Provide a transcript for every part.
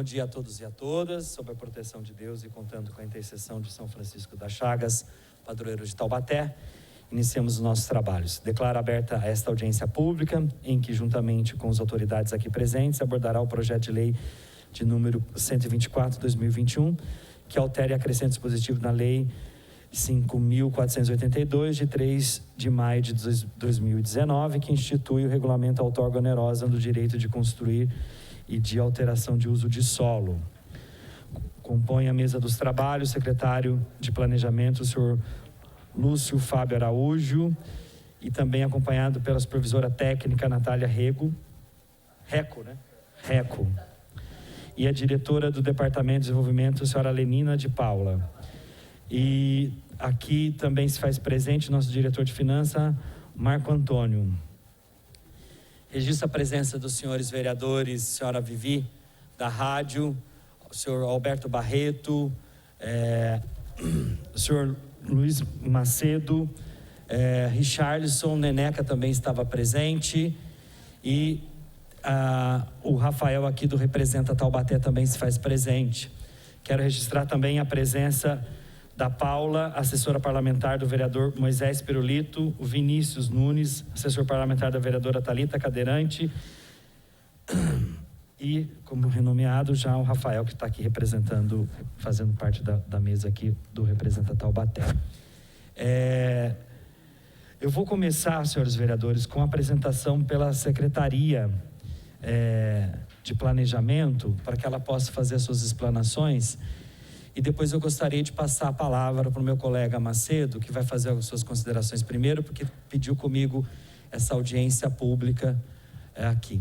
dia a todos e a todas, sob a proteção de Deus e contando com a intercessão de São Francisco das Chagas, padroeiro de Taubaté, iniciamos os nossos trabalhos. Declaro aberta esta audiência pública, em que, juntamente com as autoridades aqui presentes, abordará o projeto de lei de número 124/2021, que altera e acrescenta dispositivo na lei 5.482, de 3 de maio de 2019, que institui o regulamento outorga onerosa do direito de construir e de alteração de uso de solo. Compõe a mesa dos trabalhos o secretário de Planejamento, o senhor Lúcio Fábio Araújo, e também acompanhado pela supervisora técnica Natália Reco, e a diretora do Departamento de Desenvolvimento, a senhora Lenina de Paula. E aqui também se faz presente nosso diretor de Finanças, Marco Antônio. Registro a presença dos senhores vereadores, senhora Vivi, da rádio, o senhor Alberto Barreto, o senhor Luiz Macedo, Richarlison, Neneca também estava presente, e o Rafael aqui do Representa Taubaté também se faz presente. Quero registrar também a presença da Paula, assessora parlamentar do vereador Moisés Pirulito, o Vinícius Nunes, assessor parlamentar da vereadora Thalita Cadeirante, e, como renomeado, já o Rafael, que está aqui representando, fazendo parte da mesa aqui do Representa Taubaté. Eu vou começar, senhores vereadores, com a apresentação pela Secretaria de Planejamento, para que ela possa fazer as suas explanações. E depois eu gostaria de passar a palavra para o meu colega Macedo, que vai fazer as suas considerações primeiro, porque pediu comigo essa audiência pública aqui.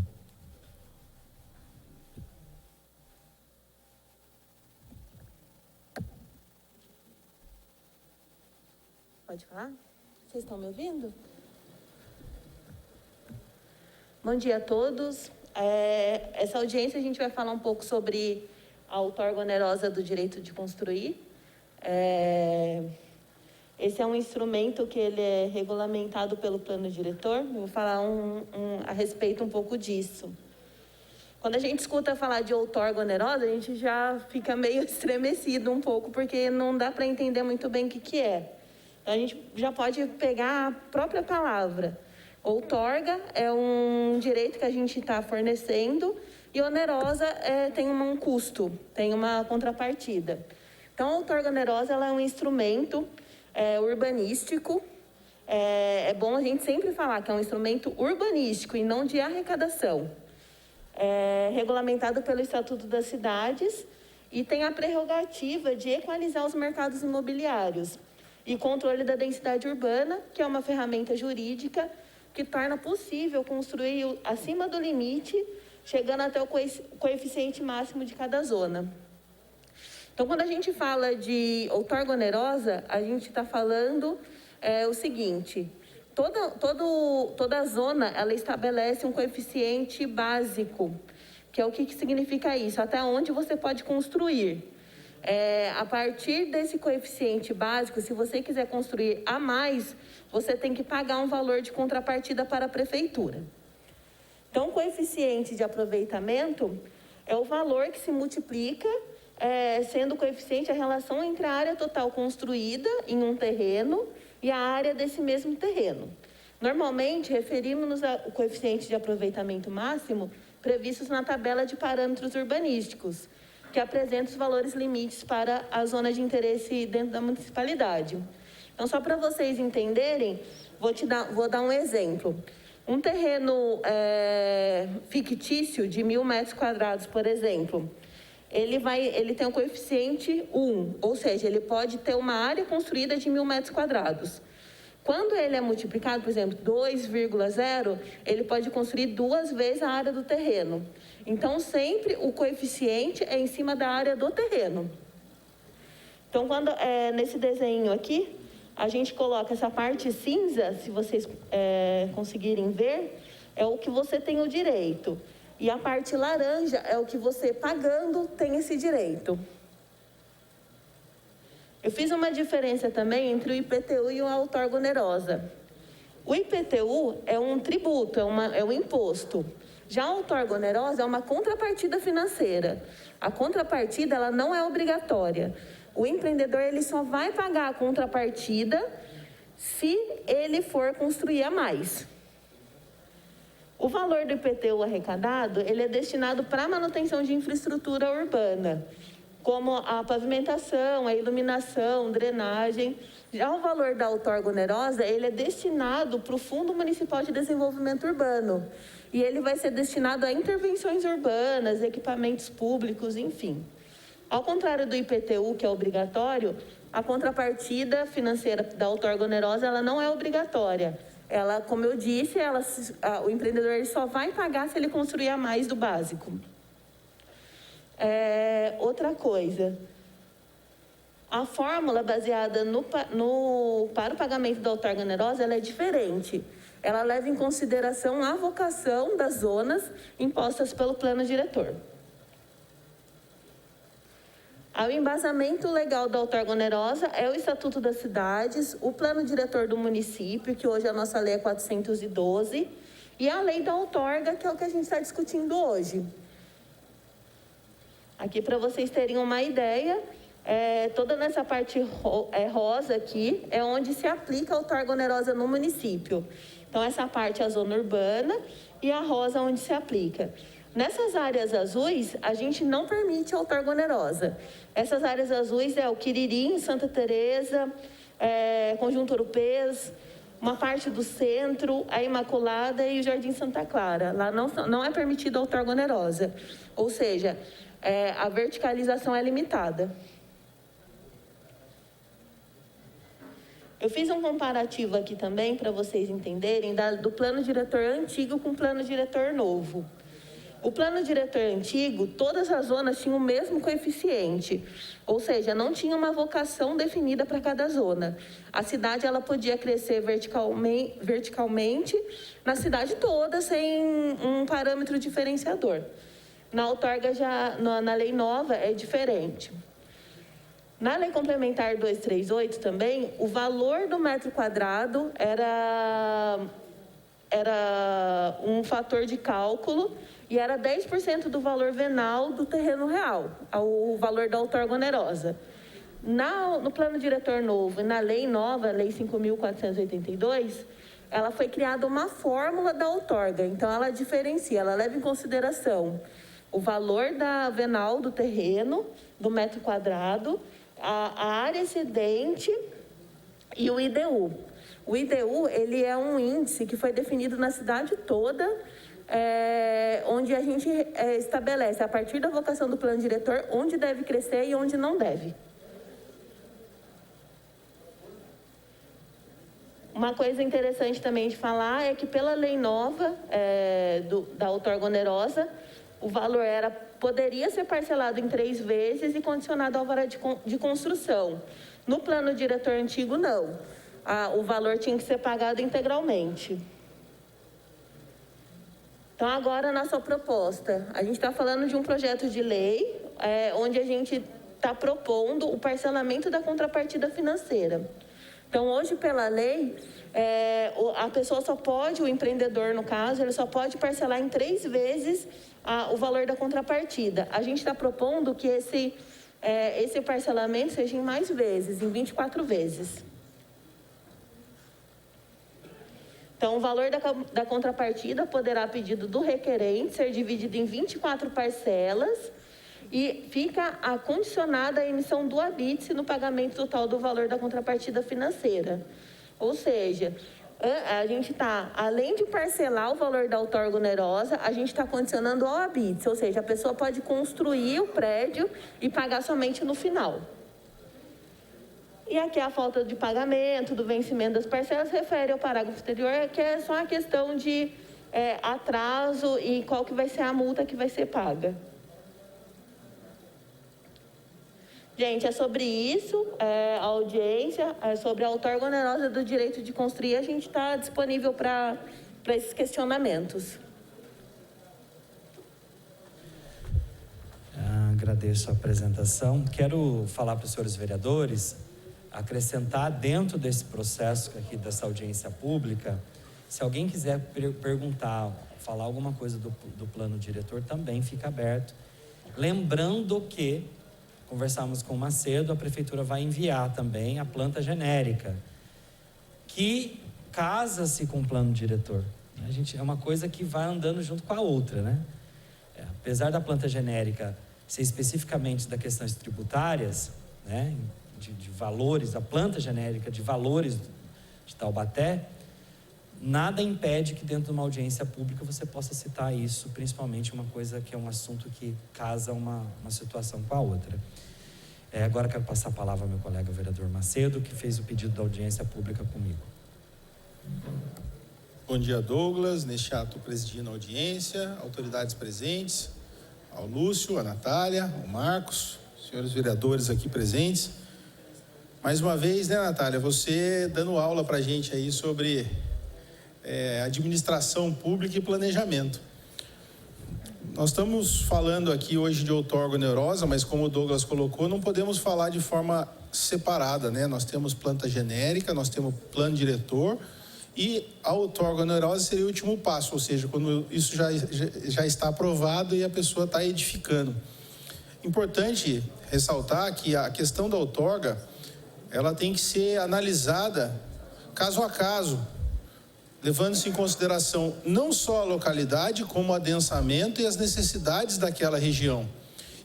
Pode falar? Vocês estão me ouvindo? Bom dia a todos. Essa audiência a gente vai falar um pouco sobre a outorga onerosa do direito de construir. Esse é um instrumento que ele é regulamentado pelo plano diretor. Eu vou falar a respeito um pouco disso. Quando a gente escuta falar de outorga onerosa, a gente já fica meio estremecido um pouco, porque não dá para entender muito bem o que é. Então, a gente já pode pegar a própria palavra. Outorga é um direito que a gente está fornecendo, e onerosa tem um custo, tem uma contrapartida. Então, a outorga onerosa ela é um instrumento urbanístico. É bom a gente sempre falar que é um instrumento urbanístico e não de arrecadação. Regulamentado pelo Estatuto das Cidades e tem a prerrogativa de equalizar os mercados imobiliários e controle da densidade urbana, que é uma ferramenta jurídica que torna possível construir acima do limite, chegando até o coeficiente máximo de cada zona. Então, quando a gente fala de outorga onerosa, a gente está falando o seguinte: toda zona ela estabelece um coeficiente básico, que é o que significa isso? Até onde você pode construir. A partir desse coeficiente básico, se você quiser construir a mais, você tem que pagar um valor de contrapartida para a prefeitura. Então, o coeficiente de aproveitamento é o valor que se multiplica, sendo o coeficiente a relação entre a área total construída em um terreno e a área desse mesmo terreno. Normalmente, referimos-nos ao coeficiente de aproveitamento máximo previstos na tabela de parâmetros urbanísticos, que apresenta os valores limites para a zona de interesse dentro da municipalidade. Então, só para vocês entenderem, vou dar um exemplo. Um terreno fictício de 1.000 metros quadrados, por exemplo, ele tem um coeficiente 1, ou seja, ele pode ter uma área construída de 1.000 metros quadrados. Quando ele é multiplicado, por exemplo, 2,0, ele pode construir 2 vezes a área do terreno. Então, sempre o coeficiente é em cima da área do terreno. Então, nesse desenho aqui, a gente coloca essa parte cinza, se vocês conseguirem ver, é o que você tem o direito. E a parte laranja é o que você, pagando, tem esse direito. Eu fiz uma diferença também entre o IPTU e a outorga onerosa. O IPTU é um tributo, é um imposto. Já a outorga onerosa é uma contrapartida financeira. A contrapartida, ela não é obrigatória. O empreendedor, ele só vai pagar a contrapartida se ele for construir a mais. O valor do IPTU arrecadado, ele é destinado para a manutenção de infraestrutura urbana, como a pavimentação, a iluminação, drenagem. Já o valor da outorga onerosa, ele é destinado para o Fundo Municipal de Desenvolvimento Urbano. E ele vai ser destinado a intervenções urbanas, equipamentos públicos, enfim. Ao contrário do IPTU, que é obrigatório, a contrapartida financeira da outorga onerosa, ela não é obrigatória. Ela, como eu disse, o empreendedor ele só vai pagar se ele construir a mais do básico. Outra coisa, a fórmula baseada para o pagamento da outorga onerosa, ela é diferente. Ela leva em consideração a vocação das zonas impostas pelo plano diretor. O embasamento legal da outorga onerosa é o Estatuto das Cidades, o plano diretor do município, que hoje a nossa lei é 412, e a lei da outorga, que é o que a gente está discutindo hoje. Aqui, para vocês terem uma ideia, toda nessa parte rosa aqui é onde se aplica a outorga onerosa no município. Então, essa parte é a zona urbana e a rosa onde se aplica. Nessas áreas azuis, a gente não permite a outorga onerosa. Essas áreas azuis é o Quiririm, Santa Teresa, Conjunto Urupês, uma parte do centro, a Imaculada e o Jardim Santa Clara. Lá não é permitida a outorga onerosa. Ou seja, a verticalização é limitada. Eu fiz um comparativo aqui também para vocês entenderem do plano diretor antigo com o plano diretor novo. O plano diretor antigo, todas as zonas tinham o mesmo coeficiente, ou seja, não tinha uma vocação definida para cada zona. A cidade ela podia crescer verticalmente na cidade toda, sem um parâmetro diferenciador. Na outorga, na lei nova, é diferente. Na lei complementar 238 também, o valor do metro quadrado era um fator de cálculo e era 10% do valor venal do terreno real, o valor da outorga onerosa. No plano diretor novo e na lei nova, lei 5.482, ela foi criada uma fórmula da outorga, então ela diferencia, ela leva em consideração o valor da venal do terreno, do metro quadrado, a área excedente e o IDU. O IDU, ele é um índice que foi definido na cidade toda, onde a gente estabelece, a partir da vocação do plano diretor, onde deve crescer e onde não deve. Uma coisa interessante também de falar é que pela lei nova da outorga onerosa, o valor poderia ser parcelado em 3 vezes e condicionado ao alvará de construção. No plano diretor antigo, não. O valor tinha que ser pagado integralmente. Então, agora, a nossa proposta. A gente está falando de um projeto de lei, onde a gente está propondo o parcelamento da contrapartida financeira. Então, hoje, pela lei, a pessoa só pode, o empreendedor, no caso, ele só pode parcelar em 3 vezes o valor da contrapartida. A gente está propondo que esse parcelamento seja em mais vezes, em 24 vezes. Então, o valor da contrapartida poderá, a pedido do requerente, ser dividido em 24 parcelas e fica condicionada à emissão do habite no pagamento total do valor da contrapartida financeira. Ou seja, a gente está, além de parcelar o valor da outorga onerosa, a gente está condicionando ao habite, ou seja, a pessoa pode construir o prédio e pagar somente no final. E aqui a falta de pagamento, do vencimento das parcelas, refere ao parágrafo anterior, que é só a questão de atraso e qual que vai ser a multa que vai ser paga. Gente, é sobre isso, a audiência, sobre a outorga onerosa do direito de construir, a gente está disponível para esses questionamentos. Agradeço a apresentação. Quero falar para os senhores vereadores, acrescentar dentro desse processo aqui dessa audiência pública, Se alguém quiser perguntar, falar alguma coisa do plano diretor, também fica aberto. Lembrando que, conversamos com o Macedo, a Prefeitura vai enviar também a planta genérica, que casa-se com o plano diretor. É uma coisa que vai andando junto com a outra, né? Apesar da planta genérica ser especificamente das questões tributárias, né, de valores, a planta genérica de valores de Taubaté, nada impede que dentro de uma audiência pública você possa citar isso, principalmente uma coisa que é um assunto que casa uma situação com a outra. Agora quero passar a palavra ao meu colega vereador Macedo, que fez o pedido da audiência pública comigo. Bom dia, Douglas. Neste ato presidindo a audiência, autoridades presentes, ao Lúcio, a Natália, o Marcos, senhores vereadores aqui presentes. Mais uma vez, né, Natália, você dando aula para a gente aí sobre administração pública e planejamento. Nós estamos falando aqui hoje de outorga onerosa, mas como o Douglas colocou, não podemos falar de forma separada, né? Nós temos planta genérica, nós temos plano diretor, e a outorga onerosa seria o último passo, ou seja, quando isso já está aprovado e a pessoa está edificando. Importante ressaltar que a questão da outorga, ela tem que ser analisada caso a caso, levando-se em consideração não só a localidade, como o adensamento e as necessidades daquela região.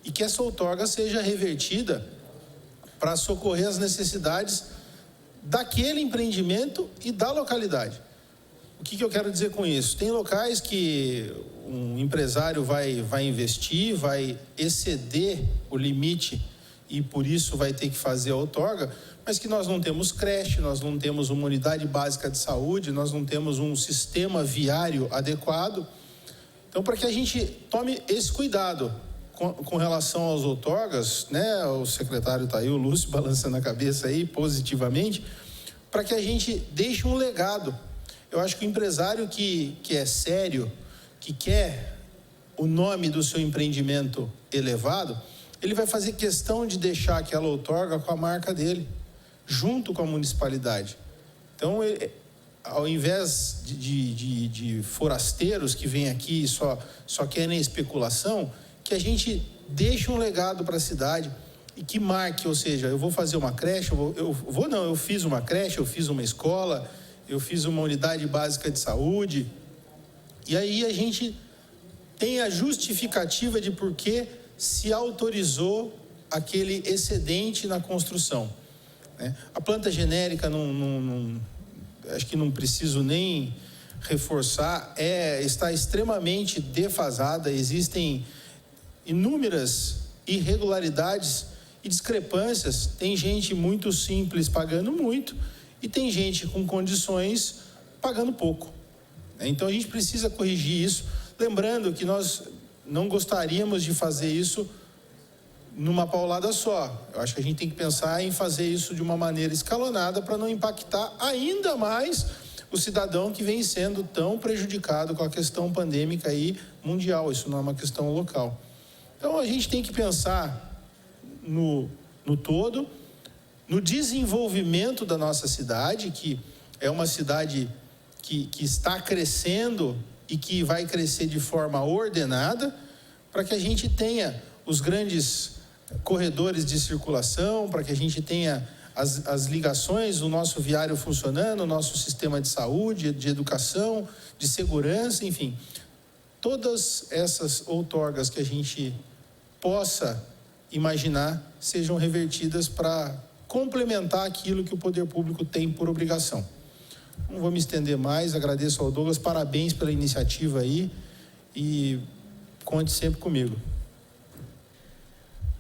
E que essa outorga seja revertida para socorrer as necessidades daquele empreendimento e da localidade. O que eu quero dizer com isso? Tem locais que um empresário vai investir, vai exceder o limite e por isso vai ter que fazer a outorga, mas que nós não temos creche, nós não temos uma unidade básica de saúde, nós não temos um sistema viário adequado. Então, para que a gente tome esse cuidado com relação aos outorgas, né, o secretário está aí, o Lúcio, balançando a cabeça aí positivamente, para que a gente deixe um legado. Eu acho que o empresário que é sério, que quer o nome do seu empreendimento elevado, ele vai fazer questão de deixar aquela outorga com a marca dele, junto com a municipalidade. Então, ao invés de forasteiros que vêm aqui e só querem especulação, que a gente deixe um legado para a cidade e que marque, ou seja, eu vou fazer uma creche, eu fiz uma creche, eu fiz uma escola, eu fiz uma unidade básica de saúde, e aí a gente tem a justificativa de por que se autorizou aquele excedente na construção, né? A planta genérica, acho que não preciso nem reforçar, está extremamente defasada, existem inúmeras irregularidades e discrepâncias. Tem gente muito simples pagando muito e tem gente com condições pagando pouco. Então a gente precisa corrigir isso, lembrando que nós não gostaríamos de fazer isso numa paulada só. Eu acho que a gente tem que pensar em fazer isso de uma maneira escalonada para não impactar ainda mais o cidadão que vem sendo tão prejudicado com a questão pandêmica aí mundial. Isso não é uma questão local. Então a gente tem que pensar no todo, no desenvolvimento da nossa cidade, que é uma cidade que está crescendo e que vai crescer de forma ordenada, para que a gente tenha os grandes corredores de circulação, para que a gente tenha as ligações, o nosso viário funcionando, o nosso sistema de saúde, de educação, de segurança, enfim. Todas essas outorgas que a gente possa imaginar sejam revertidas para complementar aquilo que o poder público tem por obrigação. Não vou me estender mais, agradeço ao Douglas, parabéns pela iniciativa aí e conte sempre comigo.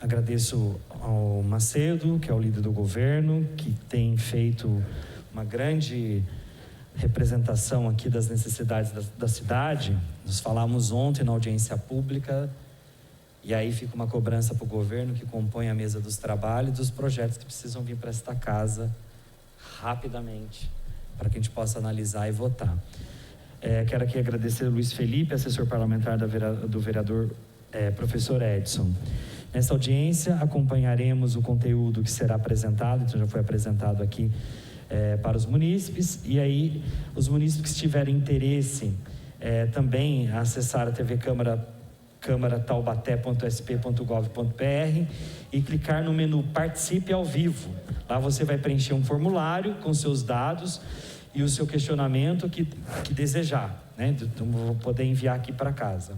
Agradeço ao Macedo, que é o líder do governo, que tem feito uma grande representação aqui das necessidades da cidade. Nós falamos ontem na audiência pública, e aí fica uma cobrança para o governo que compõe a mesa dos trabalhos, dos projetos que precisam vir para esta casa rapidamente, para que a gente possa analisar e votar. Quero aqui agradecer ao Luiz Felipe, assessor parlamentar do vereador professor Edson. Nessa audiência, acompanharemos o conteúdo que será apresentado, então já foi apresentado aqui para os munícipes. E aí, os munícipes que tiverem interesse também acessar a TV Câmara, câmarataubaté.sp.gov.br e clicar no menu Participe ao Vivo. Lá você vai preencher um formulário com seus dados e o seu questionamento que desejar, né? Então, vou poder enviar aqui para casa.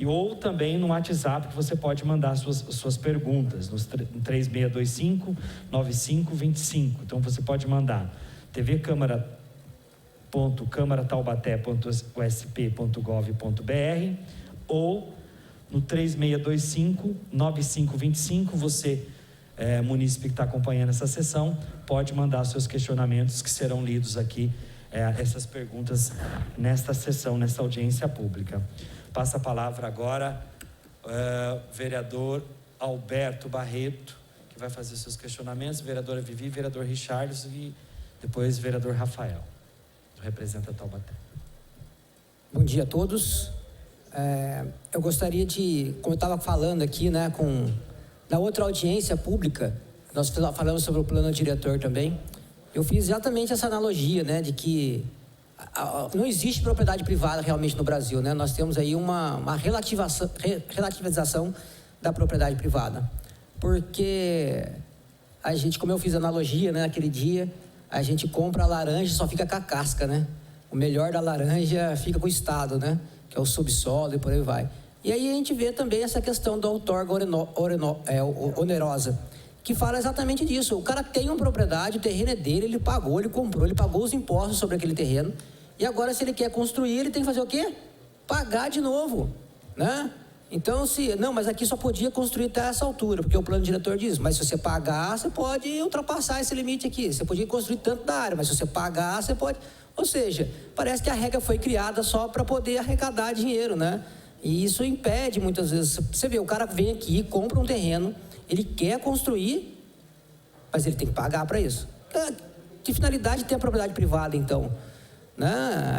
Ou também no WhatsApp, que você pode mandar suas perguntas, no 3625-9525. Então, você pode mandar tvcâmara.câmarataubaté.usp.gov.br ou no 3625-9525. Você, munícipe que está acompanhando essa sessão, pode mandar seus questionamentos que serão lidos aqui, essas perguntas nesta sessão, nesta audiência pública. Passa a palavra agora vereador Alberto Barreto, que vai fazer seus questionamentos, vereadora Vivi, vereador Richarlison e depois vereador Rafael, que representa Taubaté. Bom dia a todos. Eu gostaria de, como eu estava falando aqui, né, na outra audiência pública, nós falamos sobre o plano diretor também, eu fiz exatamente essa analogia, né, de que não existe propriedade privada realmente no Brasil, né? Nós temos aí uma relativização da propriedade privada, porque a gente, como eu fiz a analogia, né, naquele dia, a gente compra a laranja e só fica com a casca, né? O melhor da laranja fica com o Estado, né? Que é o subsolo e por aí vai. E aí a gente vê também essa questão da outorga onerosa, que fala exatamente disso. O cara tem uma propriedade, o terreno é dele, ele pagou, ele comprou, ele pagou os impostos sobre aquele terreno, e agora, se ele quer construir, ele tem que fazer o quê? Pagar de novo, né? Então, não, mas aqui só podia construir até essa altura, porque o plano diretor diz, mas se você pagar, você pode ultrapassar esse limite aqui. Você podia construir tanto da área, mas se você pagar, você pode... Ou seja, parece que a regra foi criada só para poder arrecadar dinheiro, né? E isso impede, muitas vezes... Você vê, o cara vem aqui, compra um terreno, ele quer construir, mas ele tem que pagar para isso. Que finalidade tem a propriedade privada, então? Né?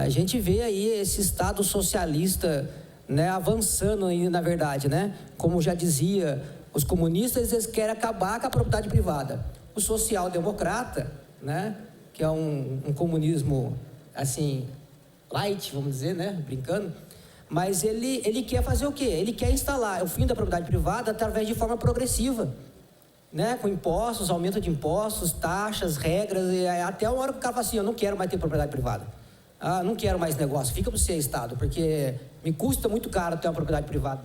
A gente vê aí esse Estado socialista, né, avançando aí, na verdade, né? Como já dizia, os comunistas, eles querem acabar com a propriedade privada. O social-democrata, né, que é um comunismo, assim, light, vamos dizer, né, brincando, mas ele quer fazer o quê? Ele quer instalar o fim da propriedade privada através de forma progressiva, né, com impostos, aumento de impostos, taxas, regras, e até uma hora que o cara fala assim, eu não quero mais ter propriedade privada. Não quero mais negócio, fica para você, Estado, porque me custa muito caro ter uma propriedade privada.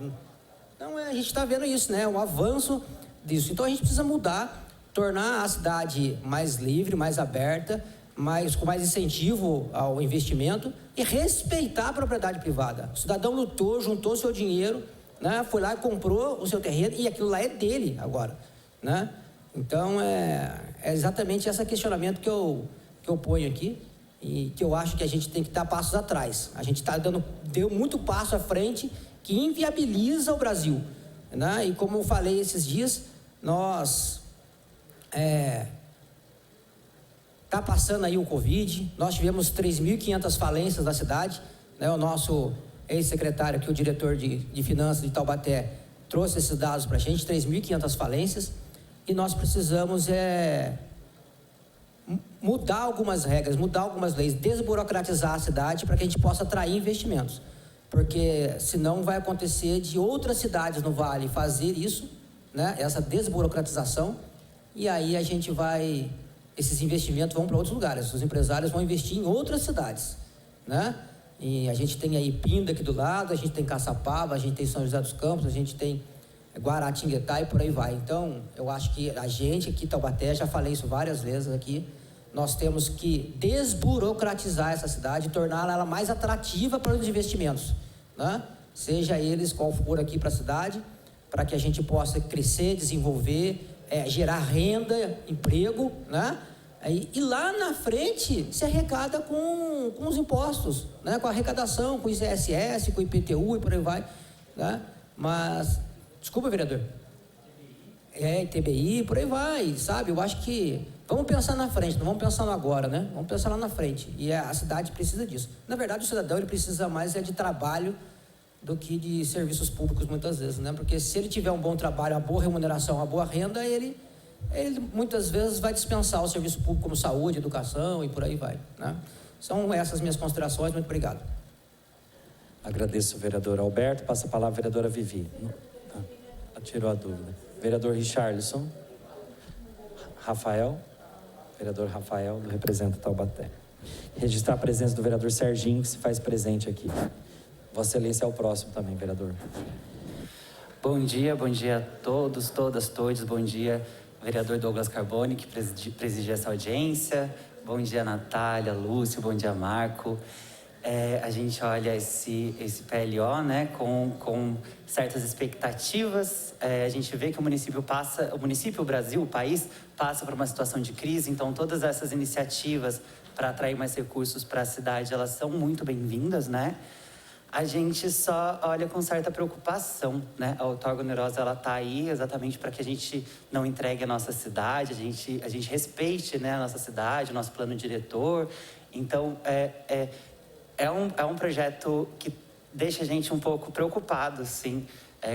Então, a gente está vendo isso, né? Um avanço disso. Então, a gente precisa mudar, tornar a cidade mais livre, mais aberta, com mais incentivo ao investimento e respeitar a propriedade privada. O cidadão lutou, juntou seu dinheiro, né? Foi lá e comprou o seu terreno e aquilo lá é dele agora, né? Então, é exatamente esse questionamento que eu ponho aqui. E que eu acho que a gente tem que dar passos atrás. A gente deu muito passo à frente que inviabiliza o Brasil, né? E como eu falei esses dias, nós está passando aí o Covid, nós tivemos 3.500 falências na cidade, né? O nosso ex-secretário aqui, o diretor de finanças de Taubaté, trouxe esses dados para a gente, 3.500 falências, e nós precisamos mudar algumas regras, mudar algumas leis, desburocratizar a cidade para que a gente possa atrair investimentos. Porque senão vai acontecer de outras cidades no Vale fazer isso, né? Essa desburocratização, e aí esses investimentos vão para outros lugares, os empresários vão investir em outras cidades, né? E a gente tem aí Pinda aqui do lado, a gente tem Caçapava, a gente tem São José dos Campos, a gente tem Guaratinguetá e por aí vai. Então, eu acho que a gente aqui em Taubaté, já falei isso várias vezes aqui, nós temos que desburocratizar essa cidade, torná-la mais atrativa para os investimentos, né? Seja eles qual for aqui para a cidade, para que a gente possa crescer, desenvolver, gerar renda, emprego, né? E lá na frente se arrecada com os impostos, né? Com a arrecadação, com o ICSS, com o IPTU e por aí vai, né? Mas, desculpa, vereador. ITBI, por aí vai, sabe? Eu acho que vamos pensar na frente, não vamos pensar no agora, né? Vamos pensar lá na frente. E a cidade precisa disso. Na verdade, o cidadão ele precisa mais de trabalho do que de serviços públicos muitas vezes, né? Porque se ele tiver um bom trabalho, uma boa remuneração, uma boa renda, ele ele muitas vezes vai dispensar o serviço público como saúde, educação e por aí vai, né? São essas minhas considerações, muito obrigado. Agradeço, vereador Alberto. Passa a palavra, vereadora Vivi. Tirou a dúvida. Vereador Richarlison. Rafael. Vereador Rafael, do representa Taubaté. Registrar a presença do vereador Serginho, que se faz presente aqui. Vossa Excelência é o próximo também, vereador. Bom dia a todos, todas, todos. Bom dia, vereador Douglas Carboni, que preside essa audiência. Bom dia, Natália, Lúcio, bom dia, Marco. A gente olha esse PLO, né, com certas expectativas. A gente vê que o município, o Brasil, o país, passa por uma situação de crise. Então, todas essas iniciativas para atrair mais recursos para a cidade, elas são muito bem-vindas, né? A gente só olha com certa preocupação, né? A outorga onerosa, ela está aí exatamente para que a gente não entregue a nossa cidade, a gente respeite, né, a nossa cidade, o nosso plano diretor. Então, é um projeto que deixa a gente um pouco preocupado, sim,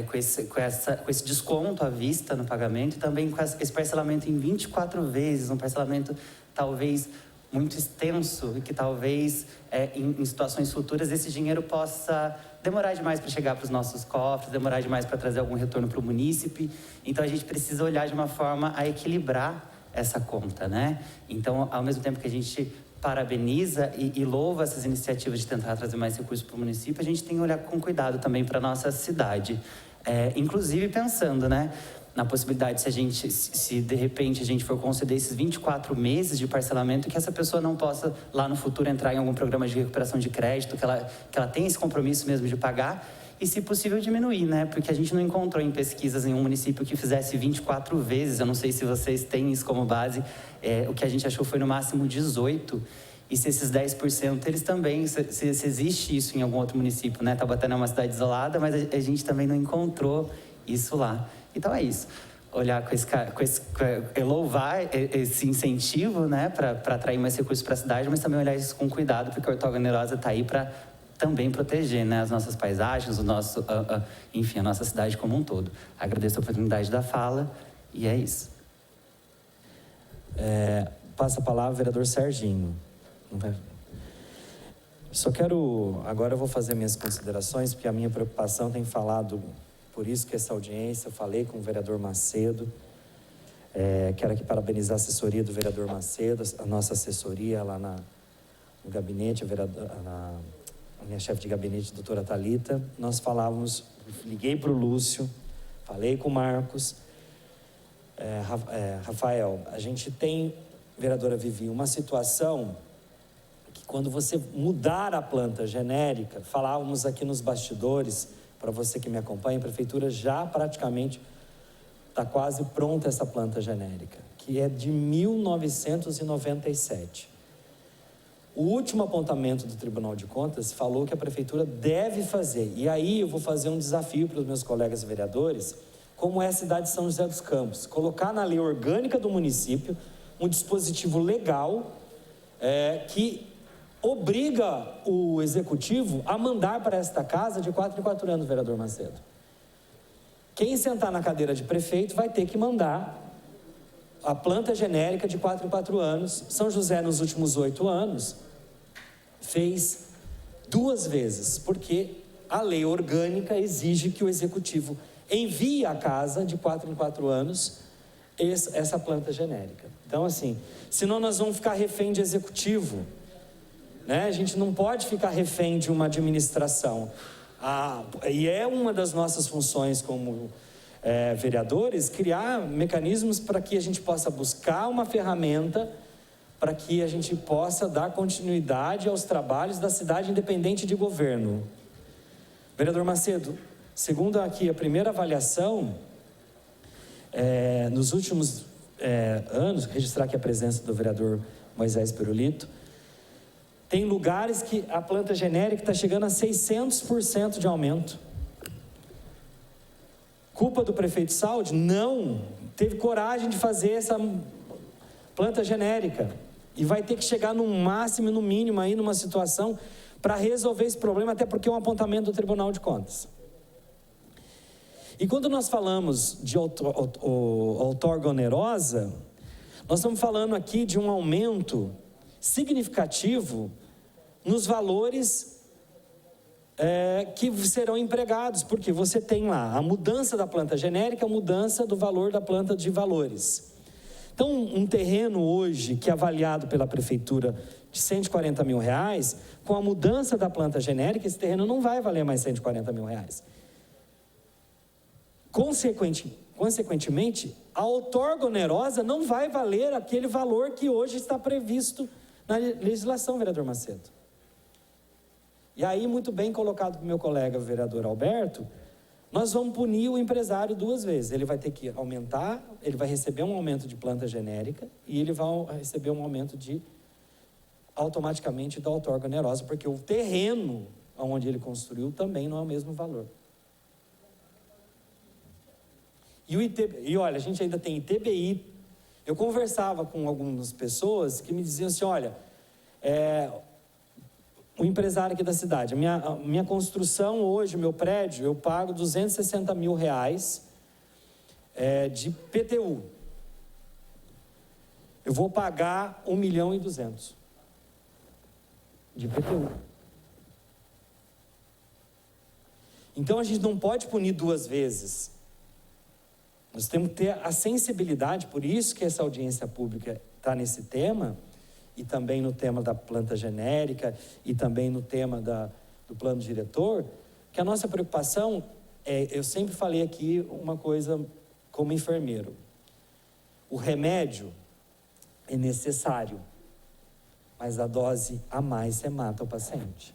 com esse desconto à vista no pagamento e também com esse parcelamento em 24 vezes, um parcelamento talvez muito extenso e que talvez em situações futuras esse dinheiro possa demorar demais para chegar para os nossos cofres, demorar demais para trazer algum retorno para o munícipe. Então a gente precisa olhar de uma forma a equilibrar essa conta, né? Então, ao mesmo tempo que a gente parabeniza e louva essas iniciativas de tentar trazer mais recursos para o município, a gente tem que olhar com cuidado também para a nossa cidade. Inclusive pensando, né, na possibilidade, se de repente a gente for conceder esses 24 meses de parcelamento, que essa pessoa não possa lá no futuro entrar em algum programa de recuperação de crédito, que ela tenha esse compromisso mesmo de pagar, e se possível diminuir, né? Porque a gente não encontrou em pesquisas em um município que fizesse 24 vezes, eu não sei se vocês têm isso como base, o que a gente achou foi no máximo 18, e se esses 10%, eles também, se existe isso em algum outro município, né? Taubaté não é uma cidade isolada, mas a gente também não encontrou isso lá. Então é isso, olhar louvar esse incentivo, né, para atrair mais recursos para a cidade, mas também olhar isso com cuidado, porque a outorga onerosa está aí para também proteger, né, as nossas paisagens, enfim, a nossa cidade como um todo. Agradeço a oportunidade da fala e é isso. Passa a palavra, vereador Serginho. Agora eu vou fazer minhas considerações, porque a minha preocupação tem falado. Por isso que essa audiência, eu falei com o vereador Macedo, quero aqui parabenizar a assessoria do vereador Macedo, a nossa assessoria lá no gabinete, a minha chefe de gabinete, a doutora Thalita. Nós falávamos, liguei para o Lúcio, falei com o Marcos, Rafael, a gente tem, vereadora Vivi, uma situação que quando você mudar a planta genérica, falávamos aqui nos bastidores, para você que me acompanha, a prefeitura já praticamente está quase pronta essa planta genérica, que é de 1997. O último apontamento do Tribunal de Contas falou que a prefeitura deve fazer, e aí eu vou fazer um desafio para os meus colegas vereadores, como é a cidade de São José dos Campos, colocar na lei orgânica do município um dispositivo legal que obriga o executivo a mandar para esta casa de 4 em 4 anos, vereador Macedo. Quem sentar na cadeira de prefeito vai ter que mandar a planta genérica de 4 em 4 anos. São José, nos últimos 8 anos, fez 2 vezes, porque a lei orgânica exige que o executivo envie à casa de 4 em 4 anos essa planta genérica. Então, assim, senão nós vamos ficar refém de executivo, né? A gente não pode ficar refém de uma administração. E é uma das nossas funções como vereadores, criar mecanismos para que a gente possa buscar uma ferramenta para que a gente possa dar continuidade aos trabalhos da cidade independente de governo. Vereador Macedo, segundo aqui a primeira avaliação, nos últimos anos, registrar aqui a presença do vereador Moisés Pirulito, tem lugares que a planta genérica está chegando a 600% de aumento. Culpa do prefeito Saldi? Não. Teve coragem de fazer essa planta genérica. E vai ter que chegar no máximo e no mínimo aí numa situação para resolver esse problema, até porque é um apontamento do Tribunal de Contas. E quando nós falamos de outorga onerosa, nós estamos falando aqui de um aumento significativo nos valores que serão empregados, porque você tem lá a mudança da planta genérica, a mudança do valor da planta de valores. Então, um terreno hoje que é avaliado pela prefeitura de R$140 mil, com a mudança da planta genérica, esse terreno não vai valer mais R$140 mil. Consequentemente, a outorga onerosa não vai valer aquele valor que hoje está previsto na legislação, vereador Macedo. E aí, muito bem colocado pelo meu colega, o vereador Alberto, nós vamos punir o empresário duas vezes. Ele vai ter que aumentar, ele vai receber um aumento de planta genérica e ele vai receber um aumento automaticamente da outorga onerosa, porque o terreno onde ele construiu também não é o mesmo valor. E olha, a gente ainda tem ITBI. Eu conversava com algumas pessoas que me diziam assim, olha, o empresário aqui da cidade, minha construção hoje, meu prédio, eu pago R$260 mil de PTU. Eu vou pagar 1.200.000 de PTU. Então a gente não pode punir duas vezes. Nós temos que ter a sensibilidade, por isso que essa audiência pública está nesse tema, e também no tema da planta genérica, e também no tema do plano diretor, que a nossa preocupação eu sempre falei aqui uma coisa como enfermeiro. O remédio é necessário, mas a dose a mais você mata o paciente.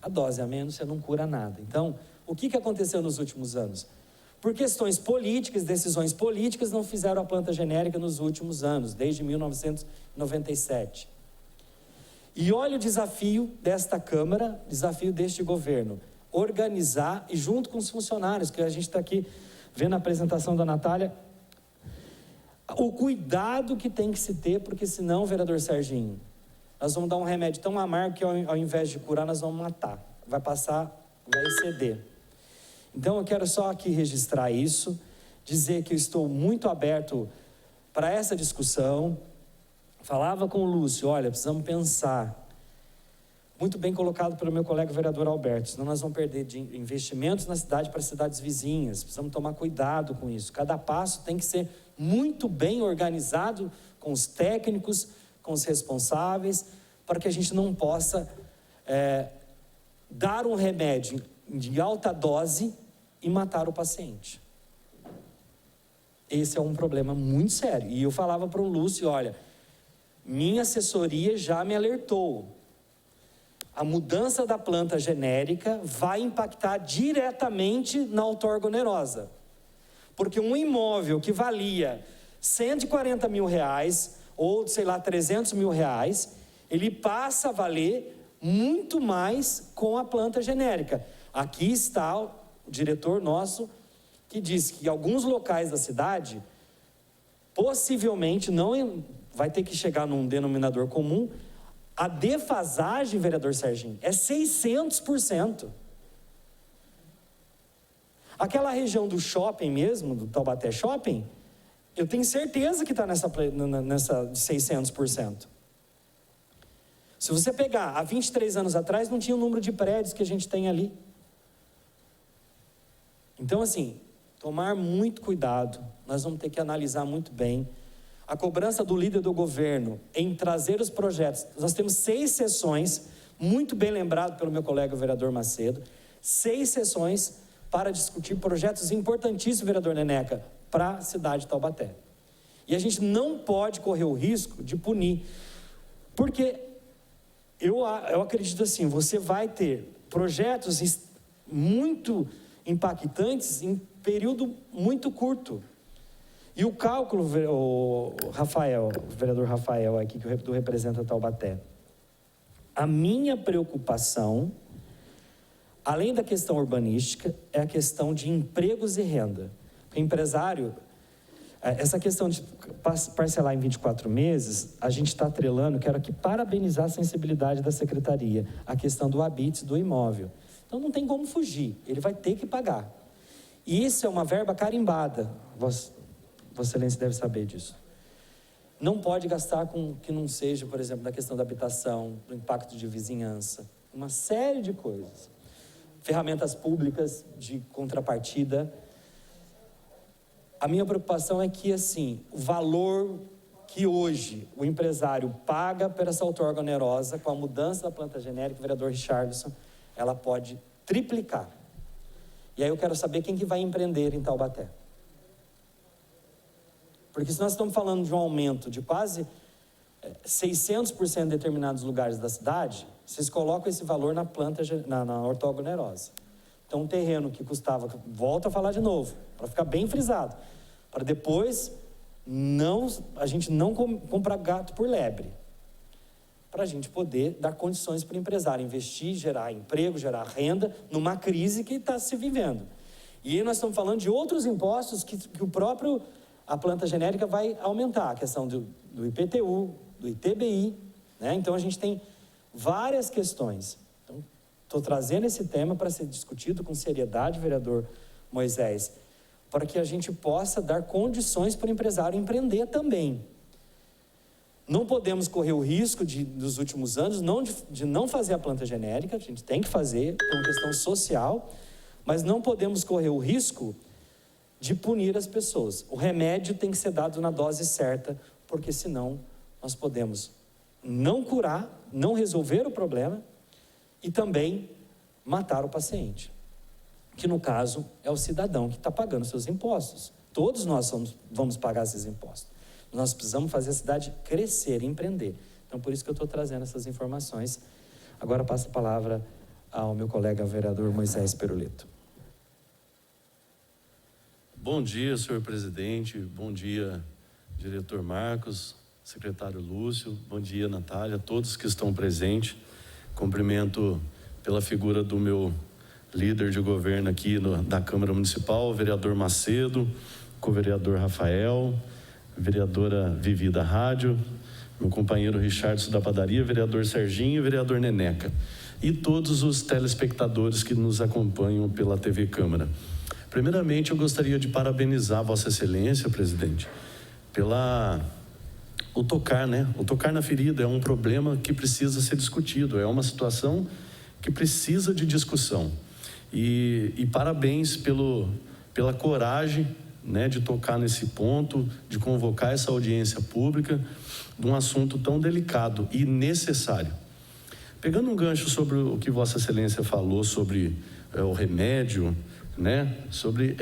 A dose a menos você não cura nada. Então, o que aconteceu nos últimos anos? Por questões políticas, decisões políticas, não fizeram a planta genérica nos últimos anos, desde 1997. E olha o desafio desta Câmara, desafio deste governo, organizar, e junto com os funcionários, que a gente está aqui vendo a apresentação da Natália, o cuidado que tem que se ter, porque senão, vereador Serginho, nós vamos dar um remédio tão amargo que ao invés de curar, nós vamos matar. Vai passar, vai exceder. Então eu quero só aqui registrar isso, dizer que eu estou muito aberto para essa discussão. Falava com o Lúcio, olha, precisamos pensar. Muito bem colocado pelo meu colega vereador Alberto, senão nós vamos perder de investimentos na cidade para cidades vizinhas. Precisamos tomar cuidado com isso. Cada passo tem que ser muito bem organizado com os técnicos, com os responsáveis, para que a gente não possa dar um remédio de alta dose e matar o paciente. Esse é um problema muito sério. E eu falava para o Lúcio, olha, minha assessoria já me alertou. A mudança da planta genérica vai impactar diretamente na outorga onerosa. Porque um imóvel que valia R$140 mil, ou sei lá, R$300 mil, ele passa a valer muito mais com a planta genérica. Aqui está o diretor nosso, que diz que em alguns locais da cidade, possivelmente não vai ter que chegar num denominador comum, a defasagem, vereador Serginho, é 600%. Aquela região do shopping mesmo, do Taubaté Shopping, eu tenho certeza que está nessa de 600%. Se você pegar, há 23 anos atrás, não tinha o número de prédios que a gente tem ali. Então, assim, tomar muito cuidado, nós vamos ter que analisar muito bem. A cobrança do líder do governo em trazer os projetos. Nós temos 6 sessões, muito bem lembrado pelo meu colega o vereador Macedo, 6 sessões para discutir projetos importantíssimos, vereador Neneca, para a cidade de Taubaté. E a gente não pode correr o risco de punir, porque eu acredito assim, você vai ter projetos muito impactantes em período muito curto. E o cálculo, o vereador Rafael aqui, que representa Taubaté, a minha preocupação, além da questão urbanística, é a questão de empregos e renda. O empresário, essa questão de parcelar em 24 meses, a gente está atrelando, quero aqui parabenizar a sensibilidade da secretaria, a questão do habite do imóvel. Então não tem como fugir, ele vai ter que pagar. E isso é uma verba carimbada, Vossa Excelência deve saber disso. Não pode gastar com que não seja, por exemplo, na questão da habitação, do impacto de vizinhança, uma série de coisas. Ferramentas públicas de contrapartida. A minha preocupação é que, assim, o valor que hoje o empresário paga por essa outorga onerosa, com a mudança da planta genérica, o vereador Richarlison, ela pode triplicar. E aí eu quero saber quem que vai empreender em Taubaté. Porque se nós estamos falando de um aumento de quase 600% em determinados lugares da cidade, vocês colocam esse valor na planta, na outorga onerosa. Então, um terreno que custava, volto a falar de novo, para ficar bem frisado, para depois a gente não comprar gato por lebre, para a gente poder dar condições para o empresário investir, gerar emprego, gerar renda, numa crise que está se vivendo. E aí nós estamos falando de outros impostos que a planta genérica vai aumentar, a questão do IPTU, do ITBI, né? Então a gente tem várias questões. Então, estou trazendo esse tema para ser discutido com seriedade, vereador Moisés, para que a gente possa dar condições para o empresário empreender também. Não podemos correr o risco dos últimos anos de não fazer a planta genérica, a gente tem que fazer, é uma questão social, mas não podemos correr o risco de punir as pessoas. O remédio tem que ser dado na dose certa, porque senão nós podemos não curar, não resolver o problema e também matar o paciente, que no caso é o cidadão que está pagando seus impostos. Todos nós vamos pagar esses impostos. Nós precisamos fazer a cidade crescer, empreender. Então, por isso que eu estou trazendo essas informações. Agora passo a palavra ao meu colega vereador Moisés Perolito. Bom dia, senhor presidente. Bom dia, diretor Marcos, secretário Lúcio. Bom dia, Natália, todos que estão presentes. Cumprimento pela figura do meu líder de governo aqui da Câmara Municipal, o vereador Macedo, co-vereador Rafael, vereadora Vivi da Rádio, meu companheiro Richardson da Padaria, vereador Serginho e vereador Neneca. E todos os telespectadores que nos acompanham pela TV Câmara. Primeiramente, eu gostaria de parabenizar Vossa Excelência, presidente, o tocar, né? O tocar na ferida é um problema que precisa ser discutido, é uma situação que precisa de discussão. E parabéns pela coragem, né, de tocar nesse ponto, de convocar essa audiência pública de um assunto tão delicado e necessário. Pegando um gancho sobre o que Vossa Excelência falou sobre o remédio, né, sobre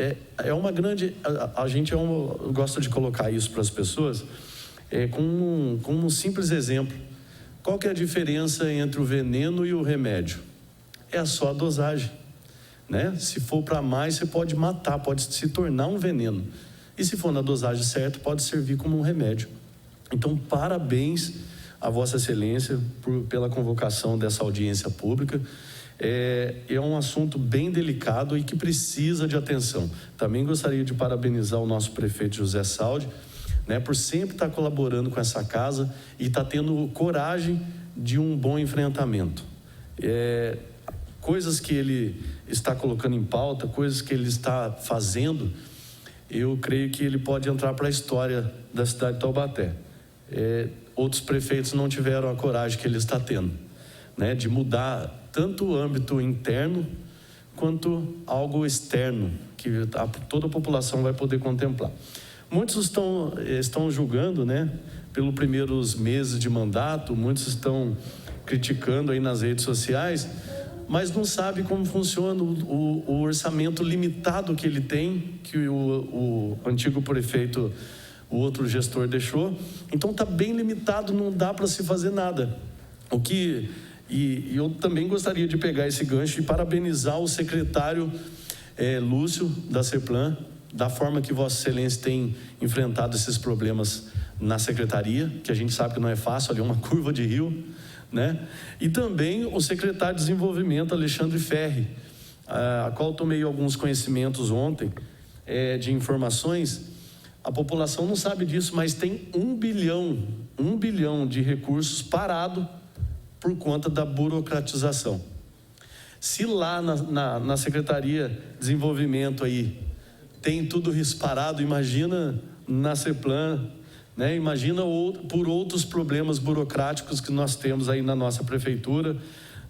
uma grande, a gente gosta de colocar isso para as pessoas com um simples exemplo. Qual que é a diferença entre o veneno e o remédio? É só a dosagem. Né? Se for para mais, você pode matar, pode se tornar um veneno. E se for na dosagem certa, pode servir como um remédio. Então, parabéns a Vossa Excelência pela convocação dessa audiência pública. É um assunto bem delicado e que precisa de atenção. Também gostaria de parabenizar o nosso prefeito José Saldi, né, por sempre estar colaborando com essa casa e estar tendo coragem de um bom enfrentamento. Coisas que ele está colocando em pauta, coisas que ele está fazendo, eu creio que ele pode entrar para a história da cidade de Taubaté. Outros prefeitos não tiveram a coragem que ele está tendo, né, de mudar tanto o âmbito interno quanto algo externo, que toda a população vai poder contemplar. Muitos estão julgando, né, pelos primeiros meses de mandato, muitos estão criticando aí nas redes sociais, mas não sabe como funciona o orçamento limitado que ele tem, que o antigo prefeito, o outro gestor deixou. Então está bem limitado, não dá para se fazer nada. E eu também gostaria de pegar esse gancho e parabenizar o secretário Lúcio da Serplan, da forma que Vossa Excelência tem enfrentado esses problemas na secretaria, que a gente sabe que não é fácil, ali é uma curva de rio, né? E também o secretário de Desenvolvimento, Alexandre Ferri, a qual tomei alguns conhecimentos ontem, de informações. A população não sabe disso, mas tem 1 bilhão de recursos parado por conta da burocratização. Se lá na Secretaria de Desenvolvimento aí tem tudo parado, imagina na CEPLAN, né? Imagina por outros problemas burocráticos que nós temos aí na nossa prefeitura.